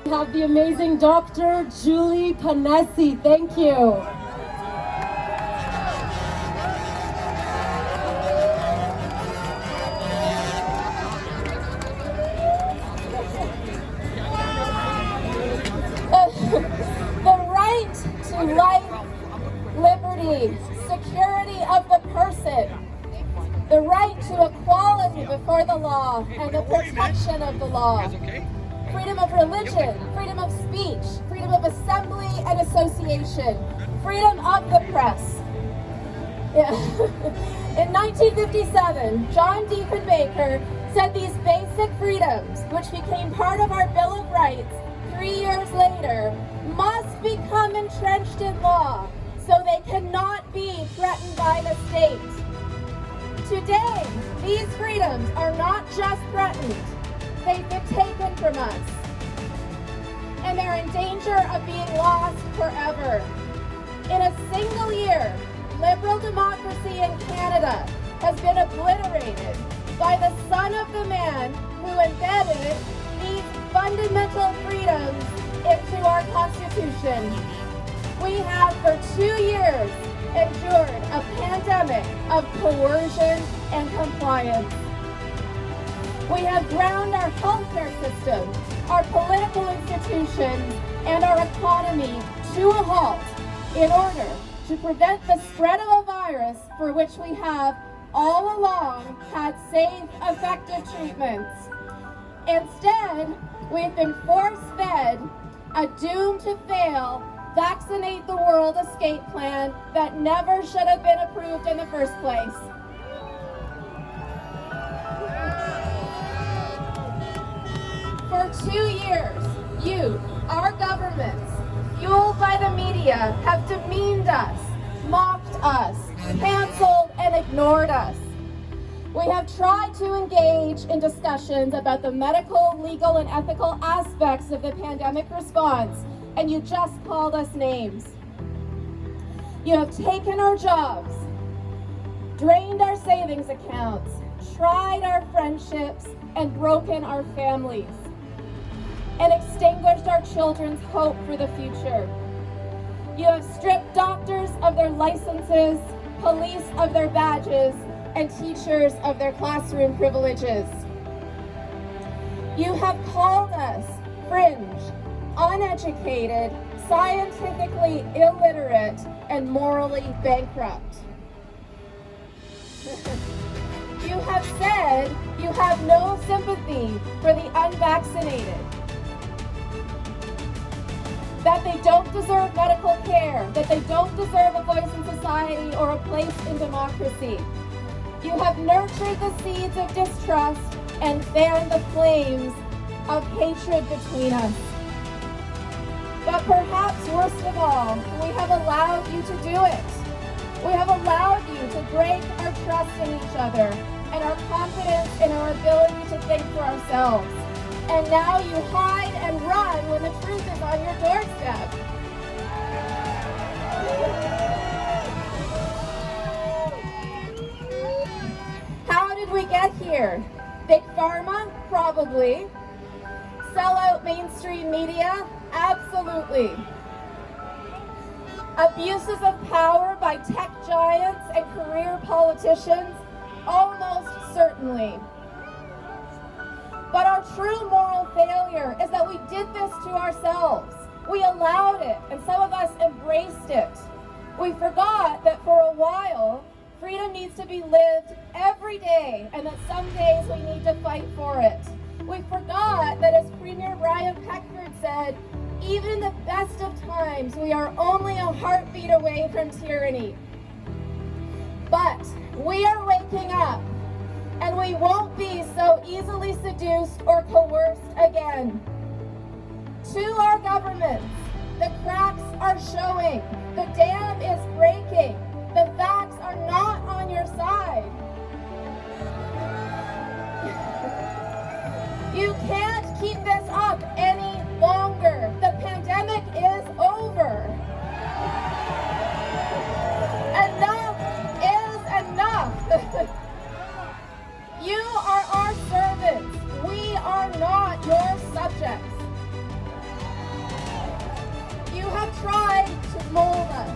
Have the amazing Dr. Julie Ponesse. Thank you. The right to life, liberty, security of the person, the right to equality before the law and the protection of the law, freedom of religion, freedom of speech, freedom of assembly and association, freedom of the press. In 1957, John D. Baker said these basic freedoms, which became part of our Bill of Rights 3 years later, must become entrenched in law so they cannot be threatened by the state. Today, these freedoms are not just threatened, they've been taken from us, and they're in danger of being lost forever. In a single year, liberal democracy in Canada has been obliterated by the son of the man who embedded these fundamental freedoms into our Constitution. We have for 2 years endured a pandemic of coercion and compliance. We have ground our healthcare system, our political institutions, and our economy to a halt in order to prevent the spread of a virus for which we have all along had safe, effective treatments. Instead, we've been force-fed a doomed-to-fail, vaccinate-the-world escape plan that never should have been approved in the first place. For 2 years, you, our governments, fueled by the media, have demeaned us, mocked us, canceled and ignored us. We have tried to engage in discussions about the medical, legal, and ethical aspects of the pandemic response, and you just called us names. You have taken our jobs, drained our savings accounts, tried our friendships, and broken our families, and extinguished our children's hope for the future. You have stripped doctors of their licenses, police of their badges, and teachers of their classroom privileges. You have called us fringe, uneducated, scientifically illiterate, and morally bankrupt. You have said you have no sympathy for the unvaccinated, that they don't deserve medical care, that they don't deserve a voice in society or a place in democracy. You have nurtured the seeds of distrust and fanned the flames of hatred between us. But perhaps worst of all, we have allowed you to do it. We have allowed you to break our trust in each other and our confidence in our ability to think for ourselves. And now you hide and run when the truth is on your doorstep. How did we get here? Big Pharma? Probably. Sellout mainstream media? Absolutely. Abuses of power by tech giants and career politicians? Almost certainly. But our true moral failure is that we did this to ourselves. We allowed it, and some of us embraced it. We forgot that for a while, freedom needs to be lived every day, and that some days we need to fight for it. We forgot that, as Premier Brian Peckford said, even in the best of times, we are only a heartbeat away from tyranny. But we are waking up, and we won't be so easily seduced or coerced again. To our governments, the cracks are showing. The dam is breaking. The facts are not on your side. You can't keep this up any longer. The pandemic is over. Enough is enough. You are our servants. We are not your subjects. tried to mold us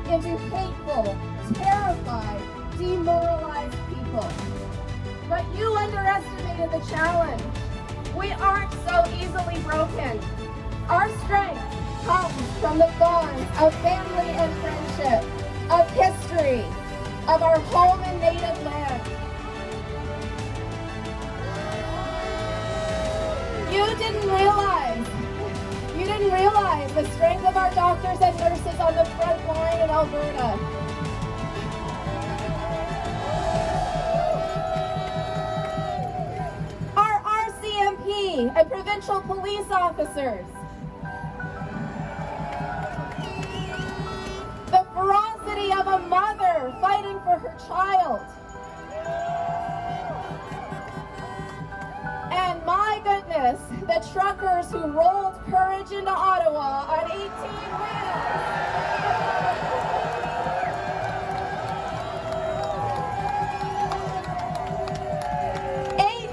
into hateful, terrified, demoralized people. But you underestimated the challenge. We aren't so easily broken. Our strength comes from the bonds of family and friendship, of history, of our home and native land. You didn't realize the strength of our doctors and nurses on the front line in Alberta. Our RCMP and provincial police officers. The ferocity of a mother fighting for her child. And my goodness, the truckers who rolled courage into Ottawa on 18 wheels.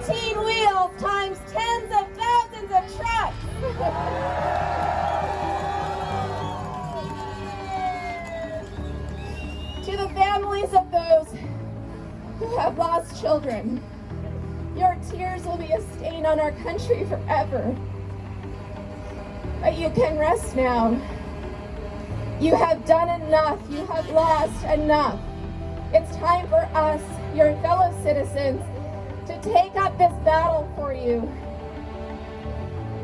18 wheels times tens of thousands of trucks. To the families of those who have lost children, your tears will be a stain on our country forever. But you can rest now. You have done enough. You have lost enough. It's time for us, your fellow citizens, to take up this battle for you.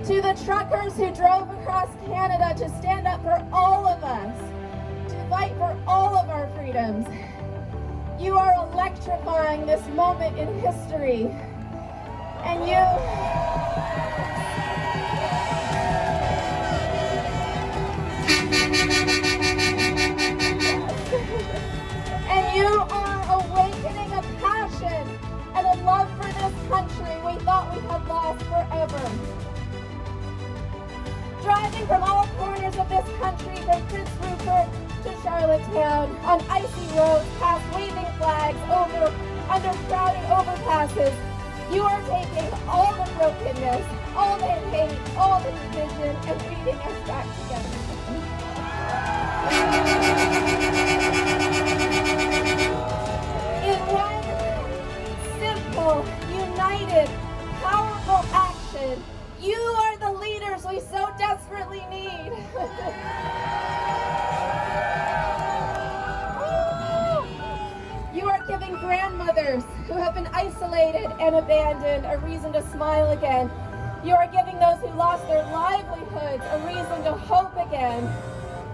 To the truckers who drove across Canada to stand up for all of us, to fight for all of our freedoms, you are electrifying this moment in history. And you are awakening a passion and a love for this country we thought we had lost forever. Driving from all corners of this country, from Prince Rupert to Charlottetown, on icy roads, past waving flags, under crowded overpasses, you are taking all the brokenness, all the hate, all the division, and weaving us back together. In one simple, united, powerful action, you are the leaders we so desperately need. You are giving grandmothers who have been isolated and abandoned a reason to smile again. You are giving those who lost their livelihoods a reason to hope again.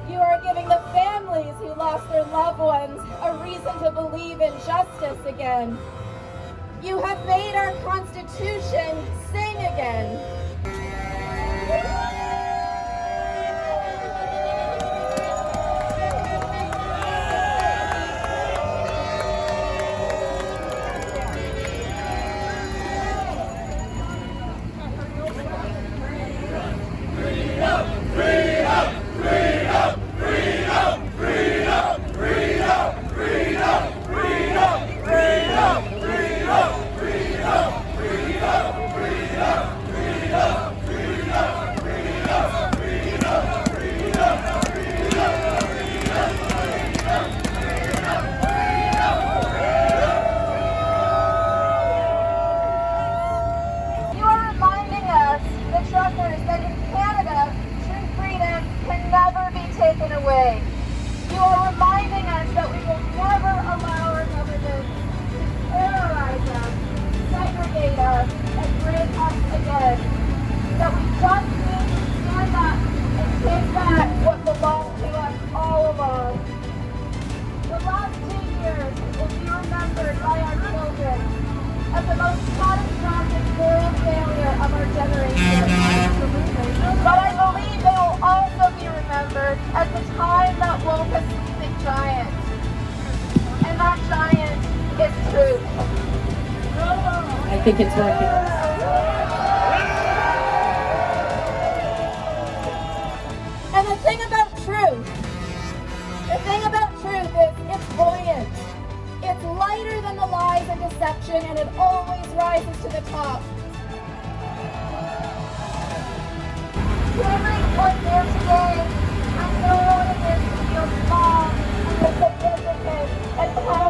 You are giving the families who lost their loved ones a reason to believe in justice again. You have made our Constitution sing again. I think it's working. And the thing about truth is it's buoyant. It's lighter than the lies and deception, and it always rises to the top. Whoever was there today, I know and power